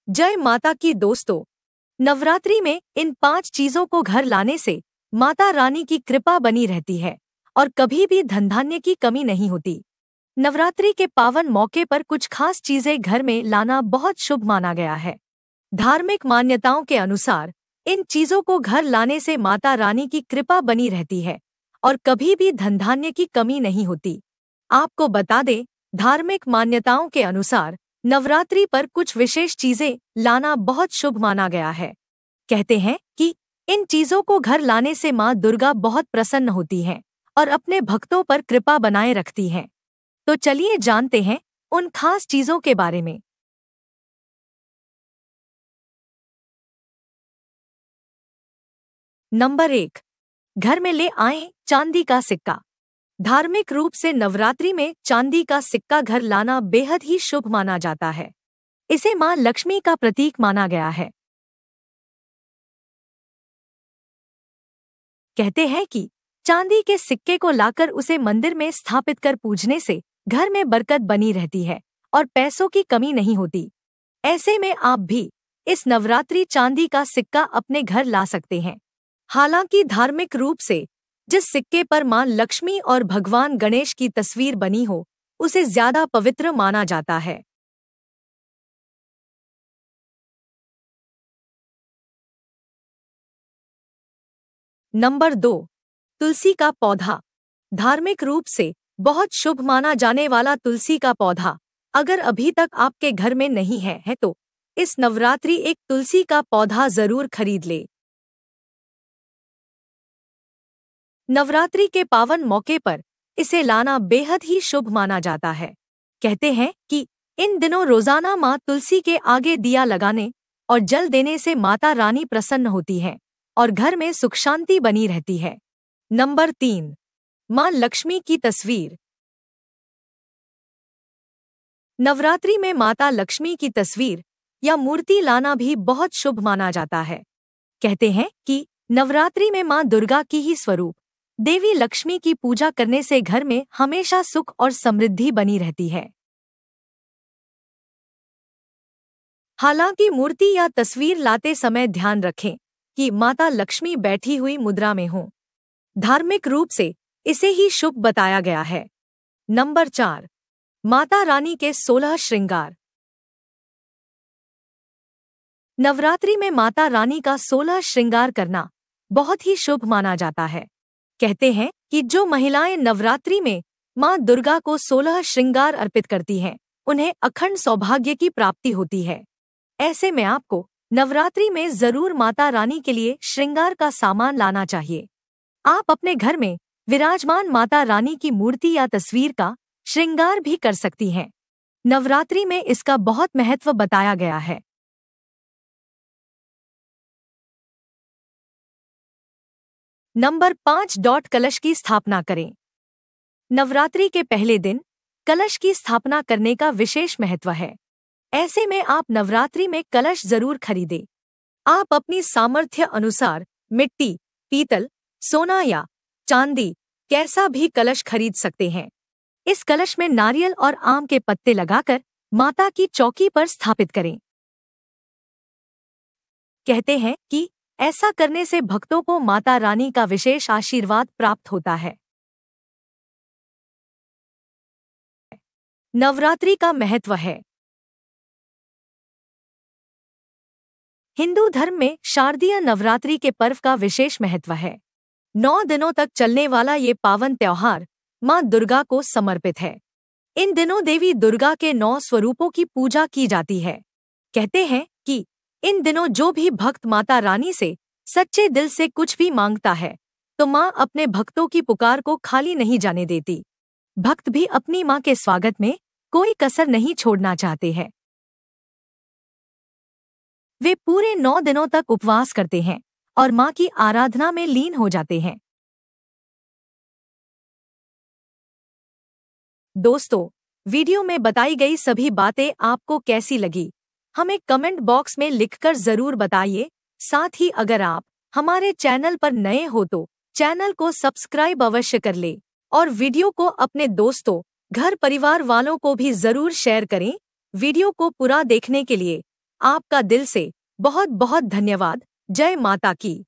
जय माता की दोस्तों। नवरात्रि में इन 5 चीजों को घर लाने से माता रानी की कृपा बनी रहती है और कभी भी धन धान्य की कमी नहीं होती। नवरात्रि के पावन मौके पर कुछ खास चीजें घर में लाना बहुत शुभ माना गया है। धार्मिक मान्यताओं के अनुसार इन चीजों को घर लाने से माता रानी की कृपा बनी रहती है और कभी भी धन धान्य की कमी नहीं होती। आपको बता दें, धार्मिक मान्यताओं के अनुसार नवरात्रि पर कुछ विशेष चीजें लाना बहुत शुभ माना गया है। कहते हैं कि इन चीजों को घर लाने से मां दुर्गा बहुत प्रसन्न होती हैं और अपने भक्तों पर कृपा बनाए रखती हैं। तो चलिए जानते हैं उन खास चीजों के बारे में। नंबर 1, घर में ले आएं चांदी का सिक्का। धार्मिक रूप से नवरात्रि में चांदी का सिक्का घर लाना बेहद ही शुभ माना जाता है। इसे मां लक्ष्मी का प्रतीक माना गया है। कहते हैं कि चांदी के सिक्के को लाकर उसे मंदिर में स्थापित कर पूजने से घर में बरकत बनी रहती है और पैसों की कमी नहीं होती। ऐसे में आप भी इस नवरात्रि चांदी का सिक्का अपने घर ला सकते हैं। हालांकि धार्मिक रूप से जिस सिक्के पर मां लक्ष्मी और भगवान गणेश की तस्वीर बनी हो, उसे ज्यादा पवित्र माना जाता है। नंबर 2, तुलसी का पौधा। धार्मिक रूप से बहुत शुभ माना जाने वाला तुलसी का पौधा अगर अभी तक आपके घर में नहीं है तो इस नवरात्रि एक तुलसी का पौधा जरूर खरीद ले। नवरात्रि के पावन मौके पर इसे लाना बेहद ही शुभ माना जाता है। कहते हैं कि इन दिनों रोजाना मां तुलसी के आगे दिया लगाने और जल देने से माता रानी प्रसन्न होती है और घर में सुख शांति बनी रहती है। नंबर 3, मां लक्ष्मी की तस्वीर। नवरात्रि में माता लक्ष्मी की तस्वीर या मूर्ति लाना भी बहुत शुभ माना जाता है। कहते हैं कि नवरात्रि में मां दुर्गा की ही स्वरूप देवी लक्ष्मी की पूजा करने से घर में हमेशा सुख और समृद्धि बनी रहती है। हालांकि मूर्ति या तस्वीर लाते समय ध्यान रखें कि माता लक्ष्मी बैठी हुई मुद्रा में हो। धार्मिक रूप से इसे ही शुभ बताया गया है। नंबर 4, माता रानी के 16 श्रृंगार। नवरात्रि में माता रानी का 16 श्रृंगार करना बहुत ही शुभ माना जाता है। कहते हैं कि जो महिलाएं नवरात्रि में मां दुर्गा को 16 श्रृंगार अर्पित करती हैं, उन्हें अखंड सौभाग्य की प्राप्ति होती है। ऐसे में आपको नवरात्रि में जरूर माता रानी के लिए श्रृंगार का सामान लाना चाहिए। आप अपने घर में विराजमान माता रानी की मूर्ति या तस्वीर का श्रृंगार भी कर सकती हैं। नवरात्रि में इसका बहुत महत्व बताया गया है। नंबर 5, कलश की स्थापना करें। नवरात्रि के पहले दिन कलश की स्थापना करने का विशेष महत्व है। ऐसे में आप नवरात्रि में कलश जरूर खरीदें। आप अपनी सामर्थ्य अनुसार मिट्टी, पीतल, सोना या चांदी कैसा भी कलश खरीद सकते हैं। इस कलश में नारियल और आम के पत्ते लगाकर माता की चौकी पर स्थापित करें। कहते हैं कि ऐसा करने से भक्तों को माता रानी का विशेष आशीर्वाद प्राप्त होता है। नवरात्रि का महत्व है। हिंदू धर्म में शारदीय नवरात्रि के पर्व का विशेष महत्व है। 9 दिनों तक चलने वाला ये पावन त्योहार मां दुर्गा को समर्पित है। इन दिनों देवी दुर्गा के 9 स्वरूपों की पूजा की जाती है। कहते हैं कि इन दिनों जो भी भक्त माता रानी से सच्चे दिल से कुछ भी मांगता है तो मां अपने भक्तों की पुकार को खाली नहीं जाने देती। भक्त भी अपनी मां के स्वागत में कोई कसर नहीं छोड़ना चाहते हैं। वे पूरे 9 दिनों तक उपवास करते हैं और मां की आराधना में लीन हो जाते हैं। दोस्तों, वीडियो में बताई गई सभी बातें आपको कैसी लगी, हमें कमेंट बॉक्स में लिखकर जरूर बताइए। साथ ही अगर आप हमारे चैनल पर नए हो तो चैनल को सब्सक्राइब अवश्य कर ले और वीडियो को अपने दोस्तों, घर परिवार वालों को भी जरूर शेयर करें। वीडियो को पूरा देखने के लिए आपका दिल से बहुत बहुत धन्यवाद। जय माता की।